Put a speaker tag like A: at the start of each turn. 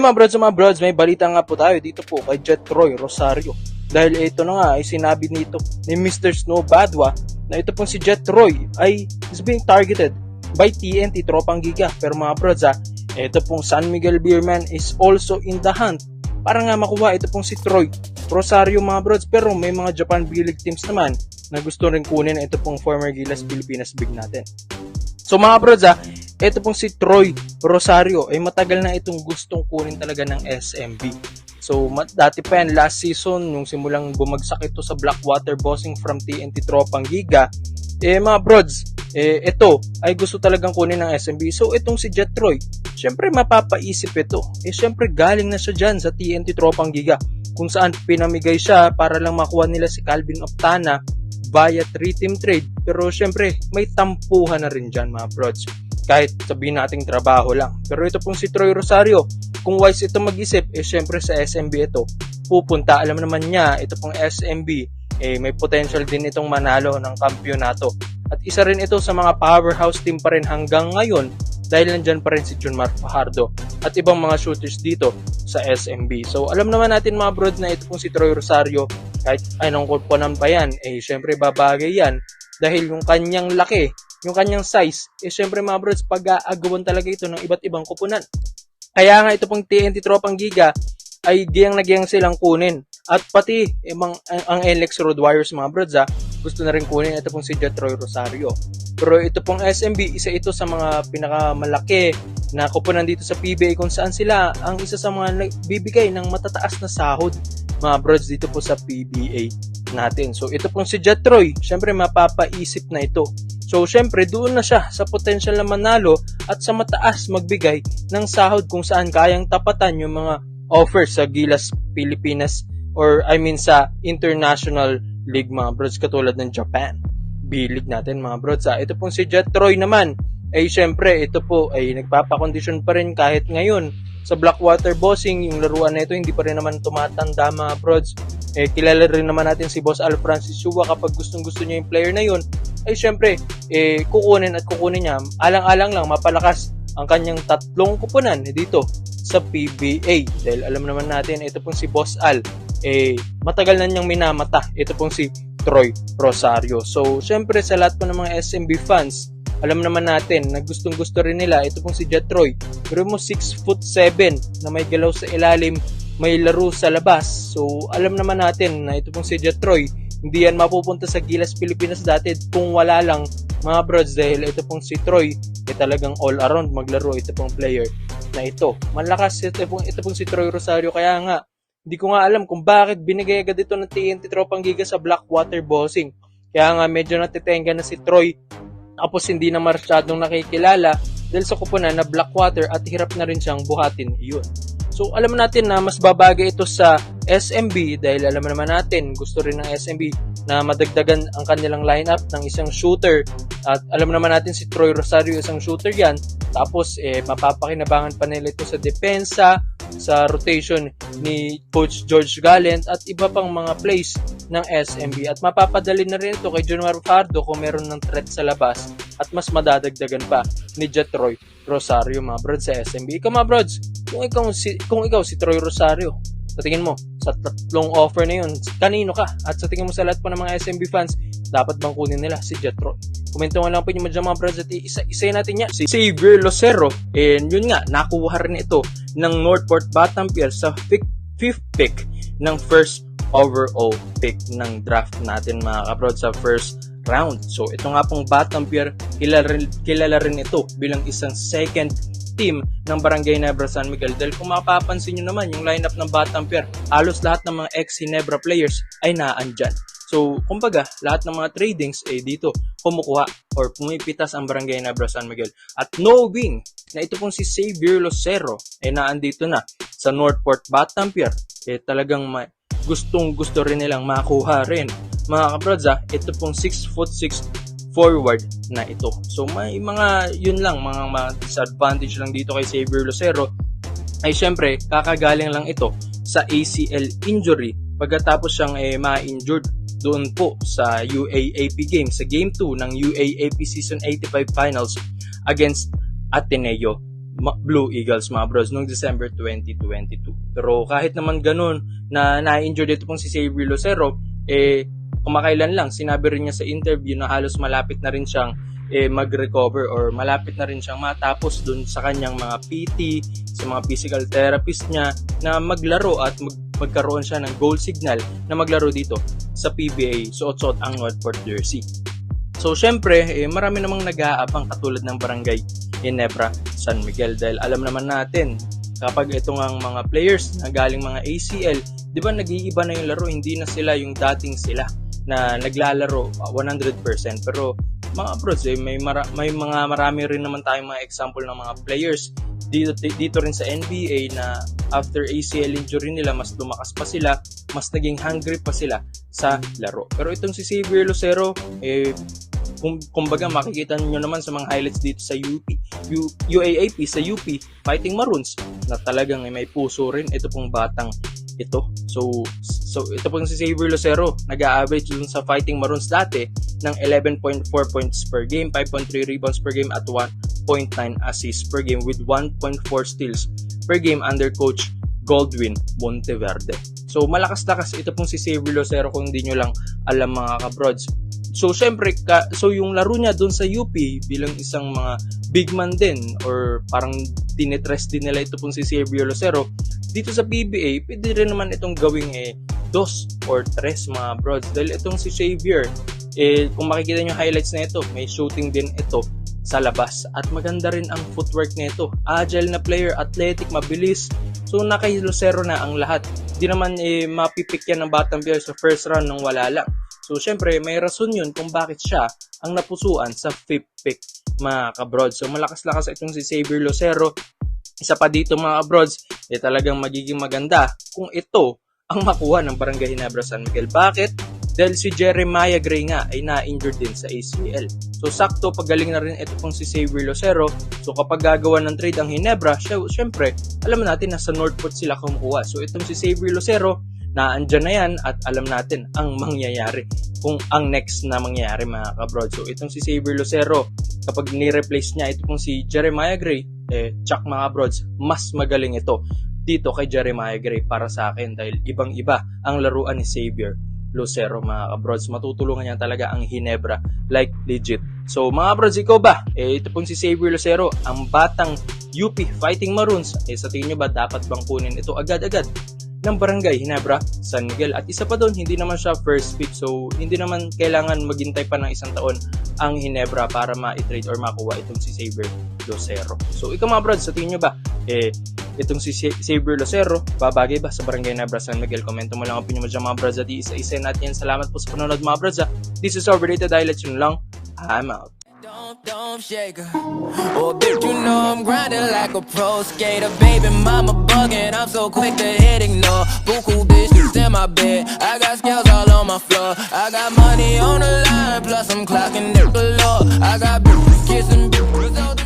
A: mga brods, may balita nga po tayo dito po kay Jetroy Rosario. Dahil ito na nga ay sinabi nito ni Mr. Snow Badwa na ito pong si Jetroy ay is being targeted by TNT Tropang Giga. Pero mga brods ito pong San Miguel Beerman is also in the hunt para nga makuha ito pong si Troy Rosario mga brods. Pero may mga Japan B-League teams naman na gusto rin kunin ito pong former Gilas Pilipinas big natin. So mga brods ito pong si Troy Rosario ay matagal na itong gustong kunin talaga ng SMB. So dati pa yan last season yung simulang bumagsak ito sa Blackwater Bossing from TNT Tropang Giga. Mga brods, ito ay gusto talagang kunin ng SMB. So itong si Jetroy, syempre mapapaisip ito. Syempre galing na siya dyan sa TNT Tropang Giga kung saan pinamigay siya para lang makuha nila si Calvin Optana via 3-team trade. Pero syempre may tampuhan na rin dyan mga brods. Kahit sabihin nating trabaho lang. Pero ito pong si Troy Rosario, kung wise ito mag-isip, syempre sa SMB ito pupunta. Alam naman niya, ito pong SMB, may potential din itong manalo ng kampyonato. At isa rin ito sa mga powerhouse team pa rin hanggang ngayon dahil nandyan pa rin si Junmar Fajardo at ibang mga shooters dito sa SMB. So alam naman natin mga broad na ito pong si Troy Rosario, kahit anong kuponan pa yan, syempre babagay yan dahil yung kanyang laki, yung kanyang size, syempre mga brods, pag-aagawan talaga ito ng iba't ibang kupunan. Kaya nga ito pong TNT Tropang Giga ay giyang na giyang silang kunin. At pati ang NLEX Road Warriors mga brods gusto na rin kunin ito pong si Jetroy Rosario. Pero ito pong SMB, isa ito sa mga pinakamalaki na kupunan dito sa PBA kung saan sila ang isa sa mga bibigay ng matataas na sahod mga brods dito po sa PBA natin. So ito pong si Jetroy, syempre mapapaisip na ito. So syempre doon na siya sa potential na manalo at sa mataas magbigay ng sahod kung saan kayang tapatan yung mga offers sa Gilas Pilipinas or I mean sa international league mga brods katulad ng Japan B-League natin mga brods. Ito pong si Jetroy naman syempre ito po ay nagpapakondisyon pa rin kahit ngayon sa Blackwater Bossing. Yung laruan na ito hindi pa rin naman tumatanda mga brods. Kilala rin naman natin si Boss Al Francis Chua. Kapag gustong gusto niya yung player na yun syempre kukunin niya. Alang-alang lang mapalakas ang kanyang tatlong kupunan dito sa PBA dahil alam naman natin ito pong si Boss Al matagal na niyang minamata ito pong si Troy Rosario. So syempre sa lahat po ng mga SMB fans, alam naman natin na gustong gusto rin nila ito pong si Jetroy. Pero mo 6'7" na may galaw sa ilalim, may laro sa labas. So alam naman natin na ito pong si Jetroy hindi yan mapupunta sa Gilas Pilipinas dati kung wala lang mga brods dahil ito pong si Troy talagang all around maglaro ito pong player na ito. Malakas ito pong si Troy Rosario. Kaya nga hindi ko nga alam kung bakit binigay agad ito ng TNT Tropang Giga sa Blackwater Bossing. Kaya nga medyo natitenga na si Troy tapos hindi na masyadong nakikilala dahil sa kupunan na Blackwater at hirap na rin siyang buhatin iyon. So alam natin na mas babagay ito sa SMB dahil alam naman natin gusto rin ng SMB na madagdagan ang kanilang lineup ng isang shooter at alam naman natin si Troy Rosario isang shooter yan. Tapos mapapakinabangan pa nila ito sa depensa, sa rotation ni Coach George Gallant at iba pang mga plays ng SMB at mapapadali na rin ito kay Junmar Fajardo kung meron ng threat sa labas at mas madadagdagan pa ni Jetroy Rosario mga brods sa SMB. Ikaw mga brods, kung ikaw si Troy Rosario, sa tingin mo sa tatlong offer na yun, kanino ka? At sa tingin mo sa lahat po ng mga SMB fans, dapat bang kunin nila si Jetroy? Komento nga lang po nyo mga brods at isa natin niya si Xavier Lucero. And yun nga, nakuha rin ito ng Northport Batampier sa 5th pick ng first overall pick ng draft natin mga kabrods sa first round. So ito nga pong Batampier, kilala rin ito bilang isang second team ng Barangay Nebra San Miguel dahil kung mapapansin nyo naman yung lineup ng Batampier, halos lahat ng mga ex-Ginebra players ay naandyan. So kumbaga lahat ng mga tradings dito kumukuha or pumipitas ang Barangay Nebra San Miguel. At knowing na ito pong si Xavier Lucero naandito na sa Northport Batampier, talagang gustong gusto rin nilang makuha rin mga kabrods ito pong 6'6" forward na ito. So may mga yun lang, mga disadvantage lang dito kay Xavier Lucero ay syempre kakagaling lang ito sa ACL injury pagkatapos siyang ma-injured doon po sa UAAP game, sa Game 2 ng UAAP Season 85 Finals against Ateneo Blue Eagles mga bros noong December 2022. Pero kahit naman ganun na na-injured ito pong si Xavier Lucero, kumakailan lang sinabi rin niya sa interview na halos malapit na rin siyang mag-recover or malapit na rin siyang matapos dun sa kanyang mga PT, sa mga physical therapist niya na maglaro at magkaroon siya ng goal signal na maglaro dito sa PBA suot-suot ang Northport jersey. So syempre, marami namang nag-aabang katulad ng Barangay Ginebra San Miguel dahil alam naman natin kapag itong ang mga players na galing mga ACL, di ba nag-iiba na yung laro, hindi na sila yung dating sila na naglalaro 100%. Pero mga bros, marami rin naman tayong mga example ng mga players dito rin sa NBA na after ACL injury nila, mas lumakas pa sila, mas naging hungry pa sila sa laro. Pero itong si Xavier Lucero, kumbaga makikita niyo naman sa mga highlights dito sa UAAP sa UP Fighting Maroons na talagang may puso rin ito pong batang ito. So ito pong si Xavier Lucero, nag-a-average dun sa Fighting Maroons dati ng 11.4 points per game, 5.3 rebounds per game at 1.9 assists per game with 1.4 steals per game under coach Goldwyn Monteverde. So malakas-lakas ito pong si Xavier Lucero kung hindi nyo lang alam mga kabrods. So syempre, yung laro niya doon sa UP bilang isang mga big man din or parang tinitrest din nila ito pong si Xavier Lucero, dito sa PBA, pwede rin naman itong gawing 2 or 3 mga brods. Dahil itong si Xavier, kung makikita nyo highlights na ito, may shooting din ito sa labas. At maganda rin ang footwork nito. Agile na player, athletic, mabilis. So na kay Lucero na ang lahat. Di naman mapipik yan ng batang player sa first round nang wala lang. So syempre may rason yun kung bakit siya ang napusuan sa 5th pick mga kabrods. So malakas-lakas itong si Xavier Lucero. Isa pa dito mga kabrods, talagang magiging maganda kung ito ang makuha ng Barangay Ginebra San Miguel. Bakit? Dahil si Jeremiah Gray nga ay na-injured din sa ACL. So sakto, pagaling na rin ito pong si Xavier Lucero. So kapag gagawa ng trade ang Ginebra, syempre, alam natin na sa Northport sila kumukuha. So itong si Xavier Lucero, naandyan na yan at alam natin ang mangyayari. Kung ang next na mangyayari mga kabrod. So itong si Xavier Lucero, kapag ni-replace niya ito pong si Jeremiah Gray, tsak mga kabrods, mas magaling ito dito kay Jeremiah Gray para sa akin dahil ibang-iba ang laruan ni Xavier Lucero mga kabrods. Matutulungan niya talaga ang Ginebra like legit. So mga kabrods, ikaw ba? Ito pong si Xavier Lucero, ang batang UP Fighting Maroons. Sa tingin nyo ba dapat bang kunin ito agad-agad ng Barangay Ginebra San Miguel? At isa pa doon, hindi naman siya first pick. So hindi naman kailangan maghintay pa ng isang taon ang Ginebra para ma-trade or makuha itong si Xavier Lucero. So ikaw mga brods, sa tingin nyo ba? Itong si Xavier Lucero, babagay ba sa Barangay Ginebra San Miguel? Komento mo lang ang opinion mo dyan mga brods at isa-isa natin yan. Salamat po sa panonood mga brods. This is Overrated Highlights yun lang. I'm out.
B: Don't shake her. Oh, bitch, you know I'm grinding like a pro skater. Baby, mama bugging, I'm so quick to hit ignore. Buku bitches in my bed, I got scales all on my floor. I got money on the line, plus I'm clocking it below. I got bitches kissing bitches.